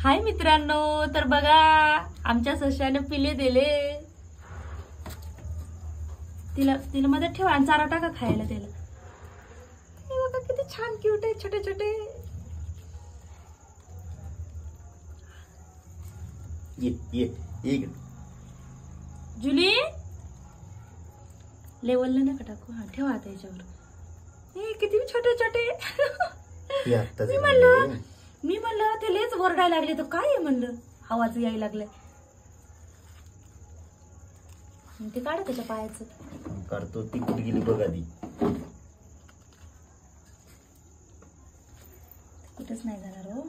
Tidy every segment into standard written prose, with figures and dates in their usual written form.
हाय मित्रांनो, तर बघा आमच्या सश्याने पिले दिले. तिला मध्ये ठेवा आणि चारा टाका खायला त्याला. हे बघा किती छान क्यूट आहे, छोटे छोटे. ये जुली लेवलला नका टाकू. हा ठेवा आता याच्यावर. हे किती छोटे छोटे. मी म्हणलं ते लेच ओरडायला लागले तर काय आहे म्हणलं, आवाज यायला लागलाय. ते काढा त्याच्या पायाचं. काढतो. ती कुठे गेली बघ आधी. कुठंच नाही जाणार हो.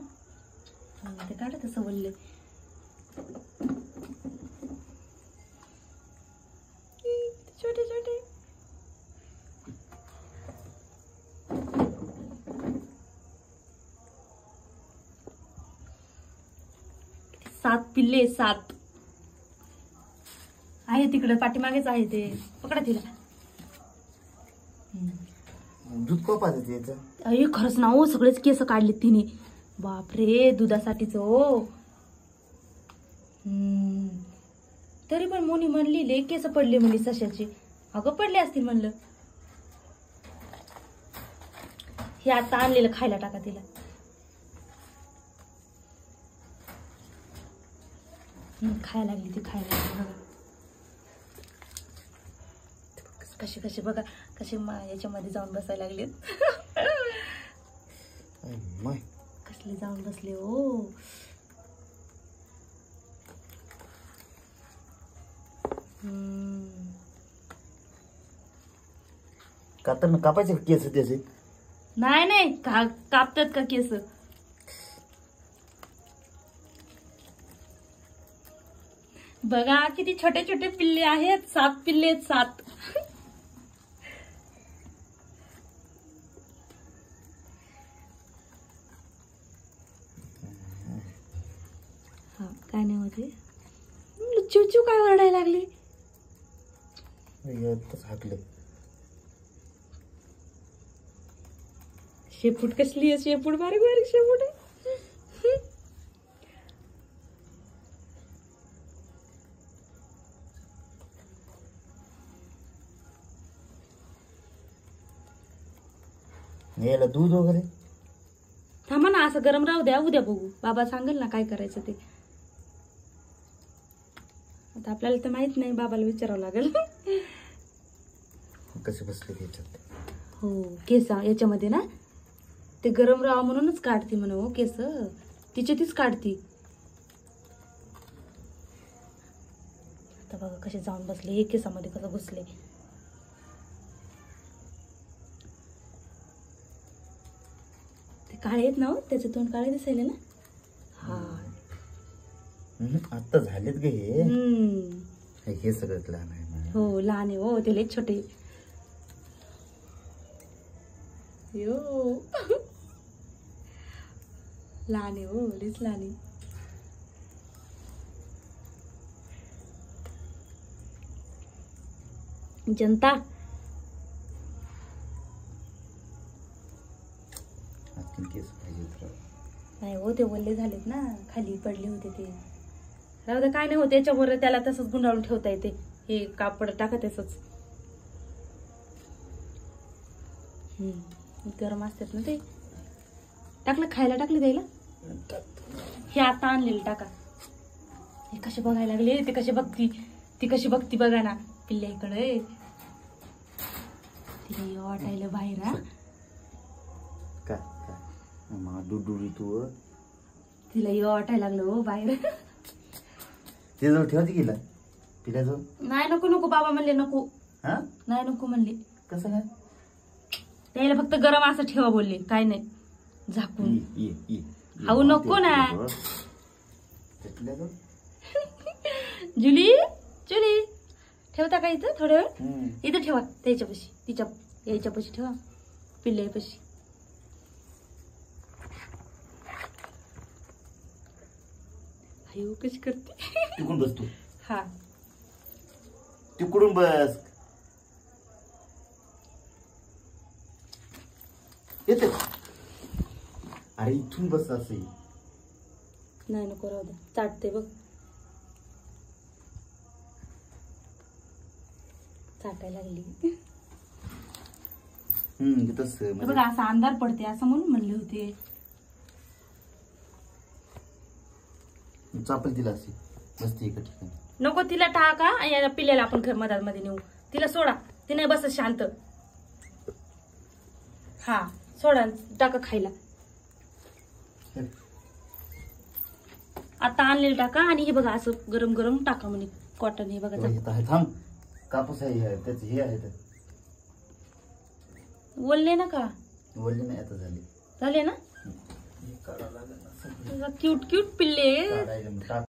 ते काढा तसं बोलले. छोटे छोटे. सात पिल्ले, 7 आहे तिकडे पाठीमागेच आहे ते. पकडा तिला. दूध कोपाचं त्याचं. अरे खरंच ना हो, सगळेच केस काढले तिने. बापरे, दुधासाठीच हो. तरी पण मोनी म्हणली ले केस पडले म्हणली सश्याचे. अगं पडले असतील म्हणलं. हे आता आणलेलं खायला टाका तिला. खायला लागली ती, खायला लागली बघा. कसे कसे बघा, कसे याच्यामध्ये जाऊन बसायला लागले. कसले जाऊन बसले हो. कापायचे केस त्याचे. नाही नाही, कापतात का केस. बघा किती छोटे छोटे पिल्ले आहेत. 7 पिल्ले आहेत, 7. हा काय नाही होते. चिवचिव काय ओरडायला लागले. हाकले. शेपूट कसली आहे. शेपूट बारीक बारीक शेपूट आहे. याला दूध वगैरे. थांबा ना, असं गरम राहू द्या. उद्या बघू, बाबा सांगेल ना काय करायचं ते. आता आपल्याला तर माहित नाही, बाबाला विचारावं लागेल. कसे बसले त्याच्यात. हो केस याच्यामध्ये ना, ते गरम राहावं म्हणूनच काढती म्हणे हो केस. तिचे तीच काढती. आता बघा कसे जाऊन बसले. हे केसामध्ये कसं घुसले. काळे आहेत ना हो, त्याचं तोंड काळे दिसायला ना. हा आता झालेत ग हे सगळं लहान आहे. हो लहान आहे हो, ते लय छोटे. यो लहान आहे हो, लयच लहान आहे. जनता नाही हो, ते वल्ले झालेत ना, खाली पडले होते ते. राहू दे, काय नाही होत त्याच्यावर. त्याला तसंच गुंडाळून ठेवता येते. हे कापड टाका तसंच. गरम असतात ना ते. टाकलं खायला, टाकलं द्यायला. हे आता आणलेलं टाका. हे कसे बघायला लागले. ते कसे बघती, ती कशी बघती बघा ना पिल्ल्या इकडे. तिला वाटायला बाहेर. हा तू तिला वाटायला लागलं हो बाहेर. ते जवळ ठेवायची गेला पिल्याजवळ. नाही नको नको, बाबा म्हणले नको. नाही नको म्हणले. कसं काय. त्याला फक्त गरम असं ठेवा बोलले, काय नाही झाकून. हाऊ नको ना. जुली जुली ठेवता का इथं थोड्या वेळ. इथं ठेवा त्याच्यापाशी, तिच्या याच्यापाशी ठेवा, पिल्ल्यापाशी. अयो कशी करते. तिकडून बस तू. हा तिकडून बस. येते. अरे इथून बस. असे नाही नको राहू दे, चाटते बघ, चाटायला लागली. तसं हे बघा असा अंधार पडते असं म्हणून म्हणले होते. चापल तिला अशी बसते एका ठिकाणी. नको तिला टाका आणि या पिल्ल्याला आपण मधामध्ये नेऊ. तिला सोडा, ती नाही बसत शांत. हा सोडा, टाका खायला. आता आणलेलं टाका आणि हे बघा असं गरम गरम टाका म्हणे कॉटन. हे बघा थांब, कापूस आहे त्याचे हे आहे. बोलले ना का? बोलले नाही आता झाले ना. क्यूट क्यूट पिल्ले.